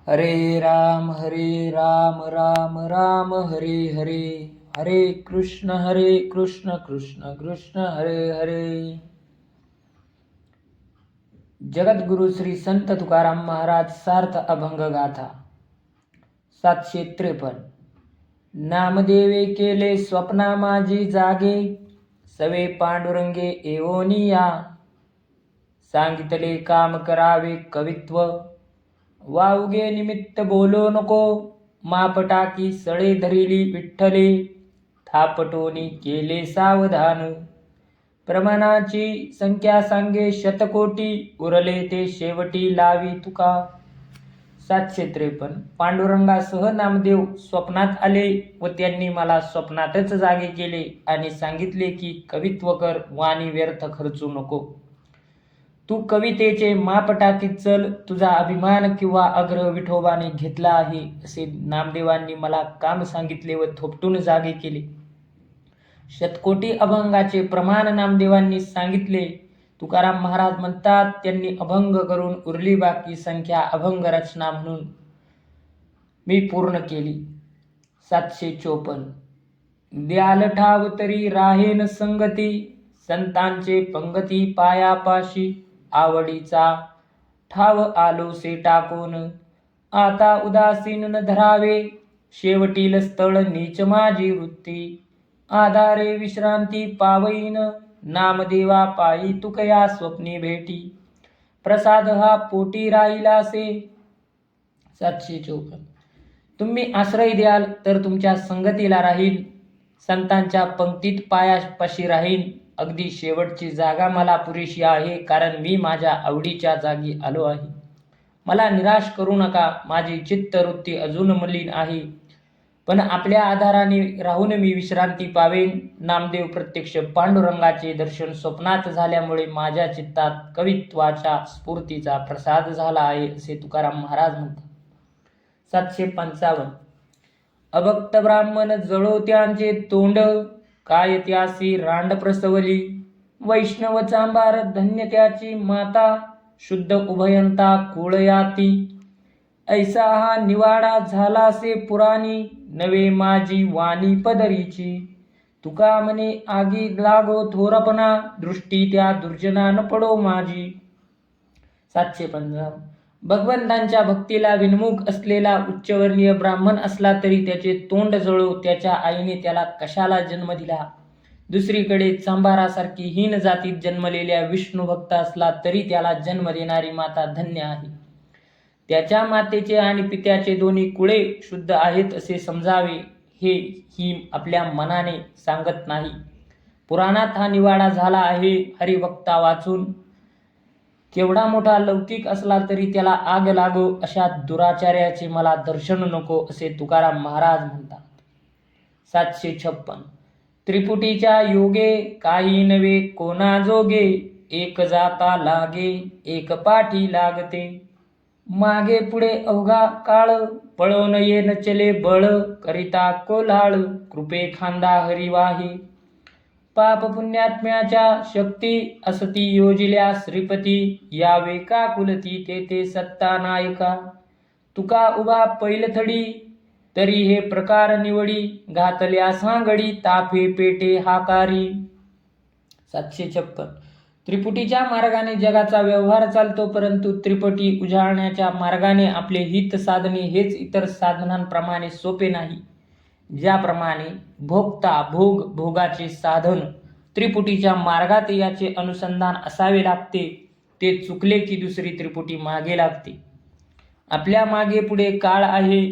हरे राम राम राम हरे हरे, हरे कृष्ण कृष्ण कृष्ण हरे हरे. जगद्गुरु श्री संत तुकाराम महाराज सार्थ अभंग गाथा 753. नामदेवे केले स्वप्ना माझी जागे, सवे पांडुरंगे एवोनिया. सांगितले काम करावे कवित्व, वावगे निमित्त बोलो नको. मापटाकी सळे धरिली विठ्ठले, थापटोनी केले सावधान. प्रमाणाची संख्या सांगे शतकोटी, उरले ते शेवटी लावी तुका. 753. पांडुरंगासह नामदेव स्वप्नात आले व त्यांनी मला स्वप्नातच जागे केले आणि सांगितले की कवित्व कर, वाणी व्यर्थ खर्चू नको. तू कवितेचे माप टाकीत चल, तुझा अभिमान किंवा आग्रह विठोबाने घेतला आहे असे नामदेवांनी मला काम सांगितले व थोपटून जागे केले. शतकोटी अभंगाचे प्रमाण नामदेवांनी सांगितले. तुकाराम महाराज म्हणतात, त्यांनी अभंग करून उरली बाकी संख्या अभंग रचना म्हणून मी पूर्ण केली. 754. द्याल ठाव तरी राहेन संगती, संतांचे पंगती पायापाशी. आवडीचा ठाव आलोसे टाकून, आता उदासीन न धरावे. शेवटील स्थळ नीच माझी वृत्ती, आधारे विश्रांती पावईन. नामदेवा पायी तुकया स्वप्नी भेटी, प्रसाद हा पोटी राहिलासे. 754. तुम्ही आश्रय द्याल तर तुमच्या संगतीला राहील, संतांच्या पंक्तीत पायापाशी राहीन. अगदी शेवटची जागा मला पुरेशी आहे, कारण मी माझ्या आवडीच्या जागी आलो आहे. मला निराश करू नका, माझी चित्तवृत्ती अजून मलिन आहे, पण आपल्या आधाराने राहून मी विश्रांती पावेन. नामदेव प्रत्यक्ष पांडुरंगाचे दर्शन स्वप्नात झाल्यामुळे माझ्या चित्तात कवित्वाच्या स्फूर्तीचा प्रसाद झाला आहे असे तुकाराम महाराज म्हणतात. 755. अभक्त ब्राह्मण जळो त्यांचे तोंड, काय त्यासी रांड प्रसवली. वैष्णव चांबार धन्य त्याची माता, शुद्ध उभयंता कुळयाती. ऐसा हा निवाडा झालासे पुराणी, नवे माझी वाणी पदरीची. तुका म्हणे आगी लागो थोरपणा, दृष्टी त्या दुर्जना न पडो माझी. 755. भगवंतांच्या भक्तीला विनमुख असलेला उच्चवर्णीय ब्राह्मण असला तरी त्याचे तोंड जळो, त्याच्या आईने त्याला कशाला जन्म दिला. दुसरीकडे चांभारासारखी हीन जातीत जन्मलेल्या विष्णू भक्त असला तरी त्याला जन्म देणारी माता धन्य आहे. त्याच्या मातेचे आणि पित्याचे दोन्ही कुळे शुद्ध आहेत असे समजावे, हे ही आपल्या मनाने सांगत नाही. पुराणात हा निवाडा झाला आहे. हरिभक्ता वाचून केवढा मोठा लौकिक असला तरी त्याला आग लागो, अशा दुराचार्याचे मला दर्शन नको असे तुकाराम महाराज म्हणतात. 756. त्रिपुटीच्या योगे काही नवे कोणा जोगे, एक जाता लागे एक पाठी लागते. मागे पुढे अवघा काळ, पळो नये न चले बळ. करिता कोल्हाळ कृपे खांदा हरिवाही. पाप पुण्यात्म्याच्या शक्ती, असती योजिल्या श्रीपती. यावे का कुलती तेथे सत्ता नायका. तुका उभा पैलथडी, तरी हे प्रकार निवडी. घातल्या सांगडी ताफे पेटे हाकारी. 756. त्रिपुटीच्या मार्गाने जगाचा व्यवहार चालतो, परंतु त्रिपुटी उजाळण्याच्या मार्गाने आपले हित साधणे हेच इतर साधनांप्रमाणे सोपे नाही. ज्याप्रमाणे भोगता भोगाचे साधन त्रिपुटीच्या मार्गात याचे अनुसंधान असावे लागते, ते चुकले की दुसरी त्रिपुटी मागे लागते. आपल्या मागे पुढे काळ आहे,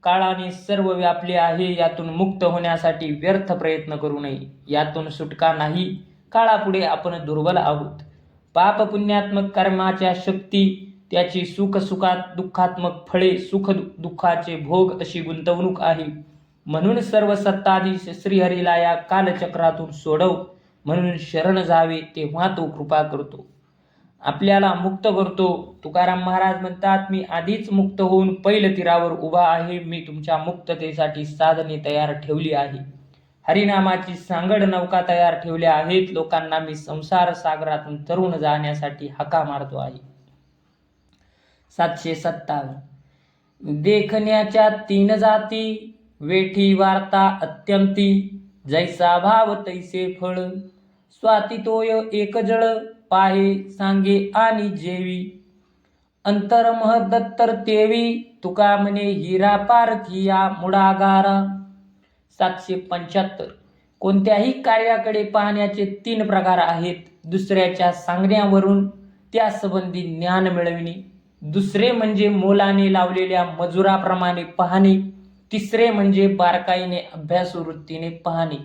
काळाने सर्व व्यापले आहे. यातून मुक्त होण्यासाठी व्यर्थ प्रयत्न करू नये. यातून सुटका नाही. काळापुढे आपण दुर्बल आहोत. पाप पुण्यात्मक कर्माच्या शक्ती, त्याची सुखात दुःखात्मक फळे, सुख दुःखाचे भोग अशी गुंतवणूक आहे. म्हणून सर्व सत्ताधीश श्रीहरीला या कालचक्रातून सोडव. म्हणून शरण जावे, तेव्हा तो कृपा करतो, आपल्याला मुक्त करतो. तुकाराम महाराज म्हणतात, मी आधीच मुक्त होऊन पैल तीरावर उभा आहे. मी तुमच्या मुक्ततेसाठी साधने तयार ठेवली आहे. हरिनामाची सांगड नौका तयार ठेवल्या आहेत. लोकांना मी संसार सागरातून तरुण जाण्यासाठी हाका मारतो आहे. 757. देखण्याच्या तीन जाती, वेठी वार्ता अत्यंती, जैसा भाव तैसे फळ, स्वातीतोय एक जळ, पाहे सांगे आणि जेवी, अंतर महदत्तर तेवी, तुका म्हणे हिरा पारखिया मुडागारा. 775. कोणत्याही कार्याकडे पाहण्याचे 3 प्रकार आहेत. दुसऱ्याच्या सांगण्यावरून त्यासंबंधी ज्ञान मिळविणे, दुसरे म्हणजे मोलाने लावलेल्या मजुराप्रमाणे पाहणे, तिसरे म्हणजे बारकाईने अभ्यासवृत्तीने पाहणे.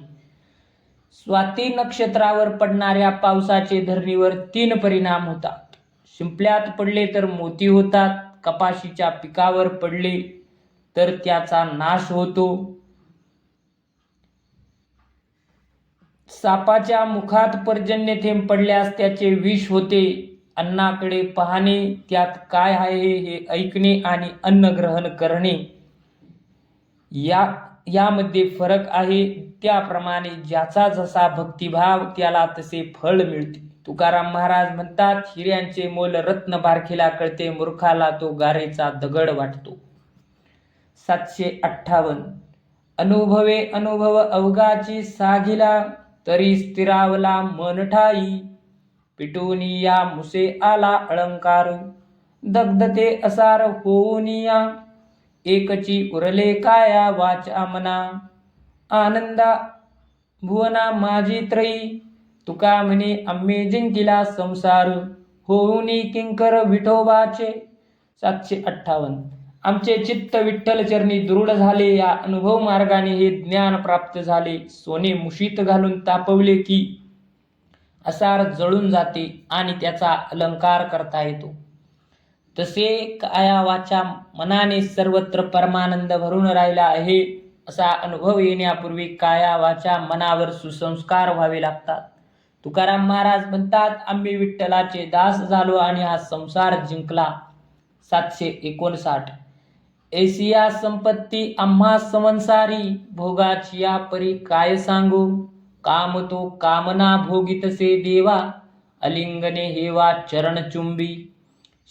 स्वाती नक्षत्रावर पडणाऱ्या पावसाचे धरणीवर 3 परिणाम होतात. शिंपल्यात पडले तर मोती होतात, कपाशीच्या पिकावर पडले तर त्याचा नाश होतो, सापाच्या मुखात पर्जन्य थेंब पडल्यास त्याचे विष होते. अन्नाकडे पाहणे, त्यात काय आहे हे ऐकणे आणि अन्न ग्रहण करणे यामध्ये फरक आहे. त्याप्रमाणे ज्याचा जसा भक्तिभाव त्याला तसे फळ मिळते. तुकाराम महाराज म्हणतात, हिऱ्यांचे मोल रत्न बारखीला कळते, मूर्खाला तो गारेचा दगड वाटतो. 758. अनुभवे अनुभव अवघाची साघिला, तरी स्थिरावला मन ठाई, पिटूनिया मुसे आला अलंकार, दग्धते असार होऊनिया, एकची उरले काया वाचा मना, आनंदा भुवना माझी त्रयी, तुका म्हणे आम्ही जिंकिला संसार, होऊनी किंकर विठोबाचे. 758. आमचे चित्त विठ्ठल चरणी दृढ झाले, या अनुभव मार्गाने हे ज्ञान प्राप्त झाले. सोने मुशीत घालून तापवले की असार जळून जाते आणि त्याचा अलंकार करता येतो. तसे काया वाचा मनाने सर्वत्र परमानंद भरून राहिला आहे, असा अनुभव येण्यापूर्वी काया वाचा मनावर सुसंस्कार व्हावे लागतात. तुकाराम महाराज म्हणतात, आम्ही विठ्ठलाचे दास झालो आणि हा संसार जिंकला. 759. ऐसिया संपत्ती आम्हा संसारी, भोगाची या परी काय सांगू, काम तो कामना भोगितसे देवा, अलिंगने हेवा चरणचुंबी,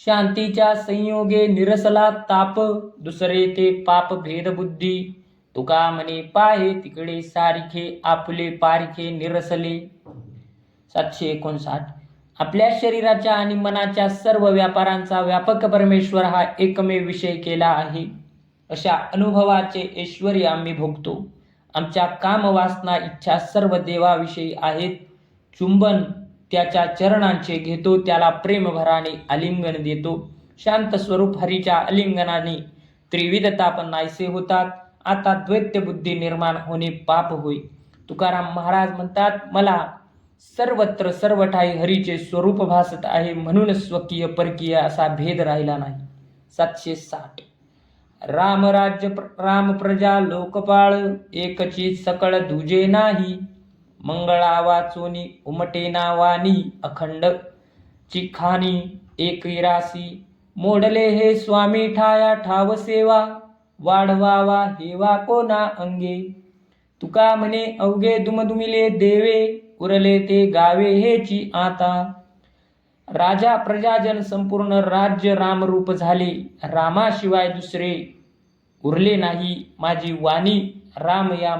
शांतीच्या संयोगे निरसला ताप, दुसरे ते पाप भेदबुद्धी, तुका म्हणे पाहे तिकडे सारिखे, आपले पारिखे निरसले. 759. आपल्या शरीराच्या आणि मनाच्या सर्व व्यापारांचा व्यापक परमेश्वर हा एकमेव विषय केला आहे. अशा अनुभवाचे ऐश्वर्य आम्ही भोगतो. आमच्या काम वासना इच्छा सर्व देवाविषयी आहेत. चुंबन त्याच्या चरणांचे घेतो, त्याला प्रेमभराने आलिंगन देतो. शांत स्वरूप हरीच्या आलिंगनाने त्रिविधता पण नाहीसे होतात. आता द्वैत बुद्धी निर्माण होणे पाप होय. तुकाराम महाराज म्हणतात, मला सर्वत्र सर्व ठाई हरीचे स्वरूप भासत आहे, म्हणून स्वकीय परकीय असा भेद राहिला नाही. 760. राम राज्य राम प्रजा लोकपाळ, एकची सकळ दुजे नाही, मंगळा वाचोनी उमटेना वाणी, अखंड चिखानी एकही रासी, मोडले हे स्वामी ठाया ठाव सेवा, वाढवावा हेवा कोणा अंगे, तुका म्हणे अवघे दुमदुमिले देवे, उरले ते गावे हेची आता, राजा प्रजाजन संपूर्ण राज्य रामरूप झाले, रामाशिवाय दुसरे उरले नाही. माझी वाणी राम या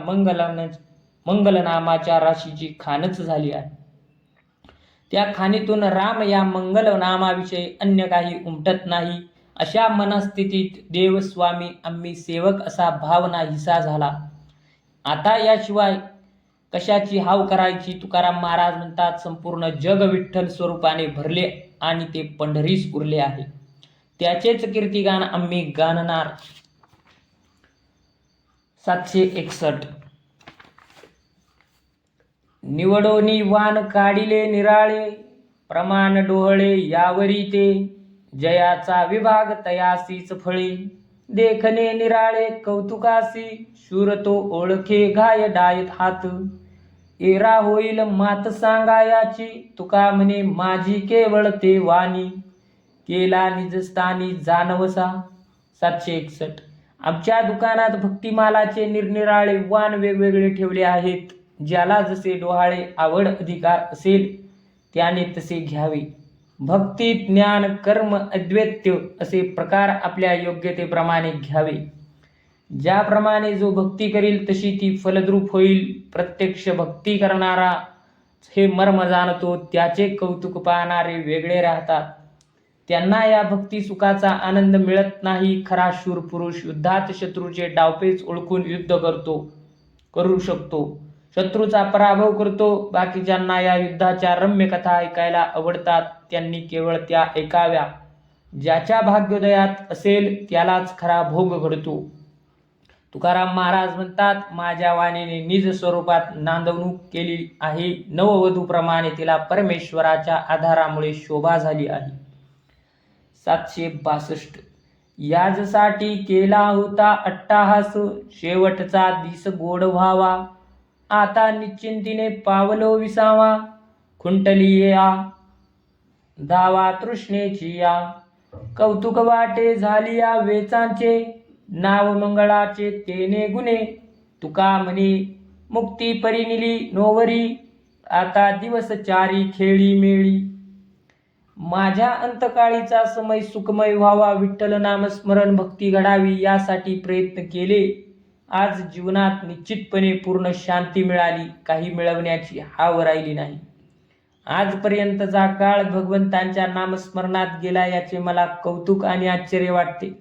मंगलनामाच्या राशीची खानच झाली आहे. त्या खाणीतून राम या मंगलनामाविषयी अन्य काही उमटत नाही. अशा मनस्थितीत देवस्वामी आम्ही सेवक असा भाव नाहीसा झाला. आता याशिवाय कशाची हाव करायची. तुकाराम महाराज म्हणतात, संपूर्ण जग विठ्ठल स्वरूपाने भरले आणि ते पंढरीस उरले आहे. त्याचेच कीर्तिगान आम्ही गाणणार. 761. निवडोनी वान काढिले निराळे, प्रमाण डोहळे यावरी ते, जयाचा विभाग तयासीच फळे, देखणे निराळे कौतुकासी, शूर तो ओळखे घाय डायत हात, एरा होईल मात सांगायाची, तुका म्हणे माझी केवळ ते वाणी, केला निजस्थानी जानवसा. 761. आमच्या दुकानात भक्तिमालाचे निरनिराळे वाण वेगवेगळे ठेवले आहेत. ज्याला जसे डोहाळे आवड अधिकार असेल त्याने तसे घ्यावे. भक्ती, ज्ञान, कर्म, अद्वैत्य असे प्रकार आपल्या योग्यतेप्रमाणे घ्यावे. ज्याप्रमाणे जो भक्ती करील तशी ती फलद्रूप होईल. प्रत्यक्ष भक्ती करणारा हे मर्म जाणतो, त्याचे कौतुक पाहणारे वेगळे राहतात. त्यांना या भक्ती सुखाचा आनंद मिळत नाही. खरा शूर पुरुष युद्धात शत्रूचे डावपेच ओळखून युद्ध करू शकतो, शत्रूचा पराभव करतो. बाकीच्यांना या युद्धाच्या रम्य कथा ऐकायला आवडतात, त्यांनी केवळ त्या ऐकाव्या. ज्याच्या भाग्योदयात असेल त्यालाच खरा भोग घडतो. तुकाराम महाराज म्हणतात, माझ्या वाणीने निज स्वरूपात नांदवणूक केली आहे. नववधूप्रमाणे तिला परमेश्वराच्या आधारामुळे शोभा झाली आहे. 762. याजसाठी केला होता अट्टाहास, शेवटचा दिस गोड व्हावा. आता निश्चिंतीने पावलो विसावा, खुंटली या धावा तृष्णेची या. कौतुक वाटे झाली या वेचांचे, नाव मंगळाचे तेने गुणे. तुका म्हणे मुक्ती परिनिली नोवरी, आता दिवस चारी खेळी मेळी. माझ्या अंतकाळीचा समय सुखमय व्हावा, विठ्ठल नामस्मरण भक्ती घडावी यासाठी प्रयत्न केले. आज जीवनात निश्चितपणे पूर्ण शांती मिळाली, काही मिळवण्याची हाव राहिली नाही. आजपर्यंतचा काळ भगवंतांच्या नामस्मरणात गेला याचे मला कौतुक आणि आश्चर्य वाटते.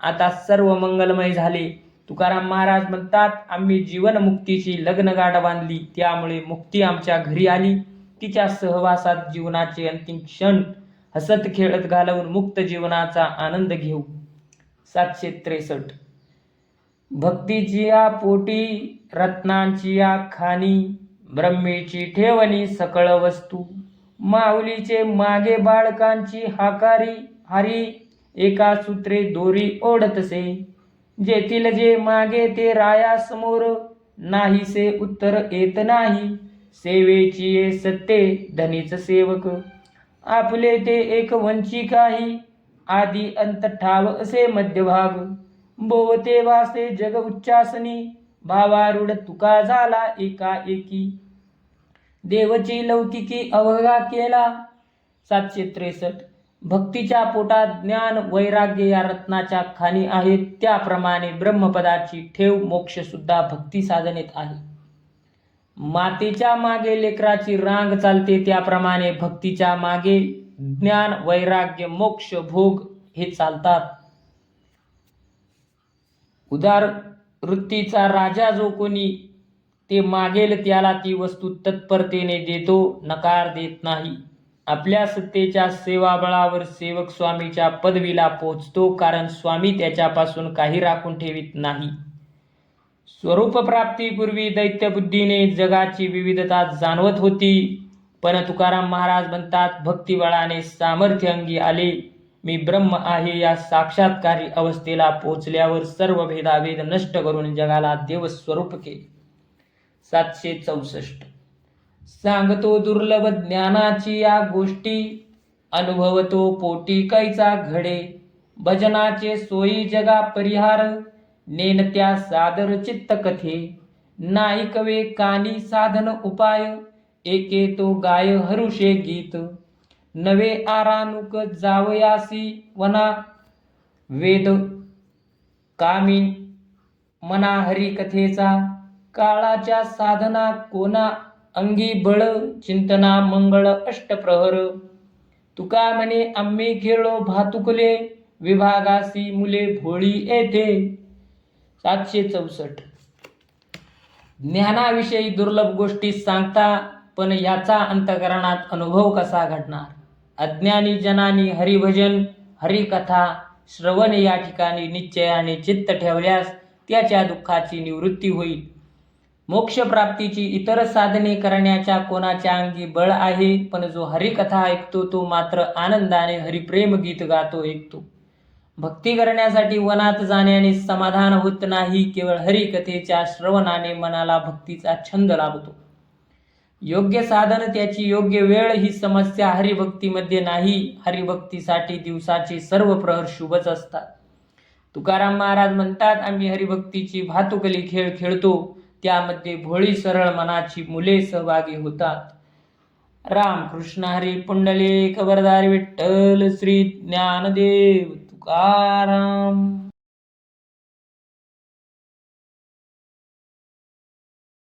आता सर्व मंगलमय झाले. तुकाराम महाराज म्हणतात, आम्ही जीवनमुक्तीची लग्नगाठ बांधली, त्यामुळे मुक्ती आमच्या घरी आली. तिच्या सहवासात जीवनाचे अंतिम क्षण हसत खेळत घालवून मुक्त जीवनाचा आनंद घेऊ. 763. भक्तीची या पोटी रत्नांची या खाणी, ब्रह्मेची ठेवणी सकळ वस्तू. माऊलीचे मागे बाळकांची हाकारी, हरी एका सूत्रे दोरी ओढतसे. जेथील जे मागे ते राया समोर, नाहीसे उत्तर येत नाही. सेवेची ये सत्ते धनीच सेवक, आपले ते एक वंचिकाही. आदी अंत ठाव असे मध्यभाग, बोवते वासे जग उच्चासनी. भावारूढ तुका झाला एकाएकी, देवची लौकिकी अवघा केला. 763. भक्तीच्या पोटात ज्ञान वैराग्य या रत्नाच्या खाणी आहेत. त्याप्रमाणे ब्रह्मपदाची ठेव मोक्ष सुद्धा भक्ती साधनेत आहे. मातेच्या मागे लेकराची रांग चालते, त्याप्रमाणे भक्तीच्या मागे ज्ञान वैराग्य मोक्ष भोग हे चालतात. उदार वृत्तीचा राजा जो कोणी ते मागेल त्याला ती वस्तू तत्परतेने देतो, नकार देत नाही. आपल्या सत्तेच्या सेवाबळावर सेवक स्वामीच्या पदवीला पोहोचतो, कारण स्वामी त्याच्यापासून काही राखून ठेवित नाही. स्वरूपप्राप्तीपूर्वी दैत्यबुद्धीने जगाची विविधता जाणवत होती, पण तुकाराम महाराज म्हणतात, भक्तिबळाने सामर्थ्य अंगी आले. मी ब्रह्म आहे या साक्षात्कारी अवस्थेला पोहोचल्यावर सर्व भेदाभेद नष्ट करून जगाला देवस्वरूप केले. 764. सांगतो दुर्लभ ज्ञानाची या गोष्टी, अनुभवतो पोटी कैचा घडे. भजनाचे सोयी जगा परिहार, नेनत्या सादर चित्त कथे. नाही कवे कानी साधन उपाय, एके तो गाय हरुषे गीत. नवे आरानुक जावयासी वना, वेद कामी मना हरी कथेचा. काळाच्या साधना कोणा अंगी बळ, चिंतना मंगळ अष्टप्रहर. तुका म्हणे आम्ही खेळो भातुकले, विभागासी मुले भोळी येथे. 764. ज्ञानाविषयी दुर्लभ गोष्टी सांगता, पण याचा अंतःकरणात अनुभव कसा घडणार? अज्ञानी जनानी हरिभजन हरिकथा श्रवण या ठिकाणी निश्चयाने चित्त ठेवल्यास त्याच्या दुःखाची निवृत्ती होईल. मोक्षप्राप्तीची इतर साधने करण्याच्या कोणाच्या अंगी बळ आहे, पण जो हरिकथा ऐकतो तो मात्र आनंदाने हरिप्रेम गीत गातो ऐकतो. भक्ती करण्यासाठी वनात जाण्याने समाधान होत नाही, केवळ हरिकथेच्या श्रवणाने मनाला भक्तीचा छंद लाभतो. योग्य साधन त्याची योग्य वेळ ही समस्या हरिभक्तीमध्ये नाही. हरिभक्तीसाठी दिवसाचे सर्व प्रहर शुभच असतात. तुकाराम महाराज म्हणतात, आम्ही हरिभक्तीची भातुकली खेळ खेळतो, त्यामध्ये भोळी सरळ मनाची मुले सहभागी होतात. रामकृष्ण हरी पुंडलिक वरदारी विठ्ठल श्री ज्ञानदेव तुकाराम.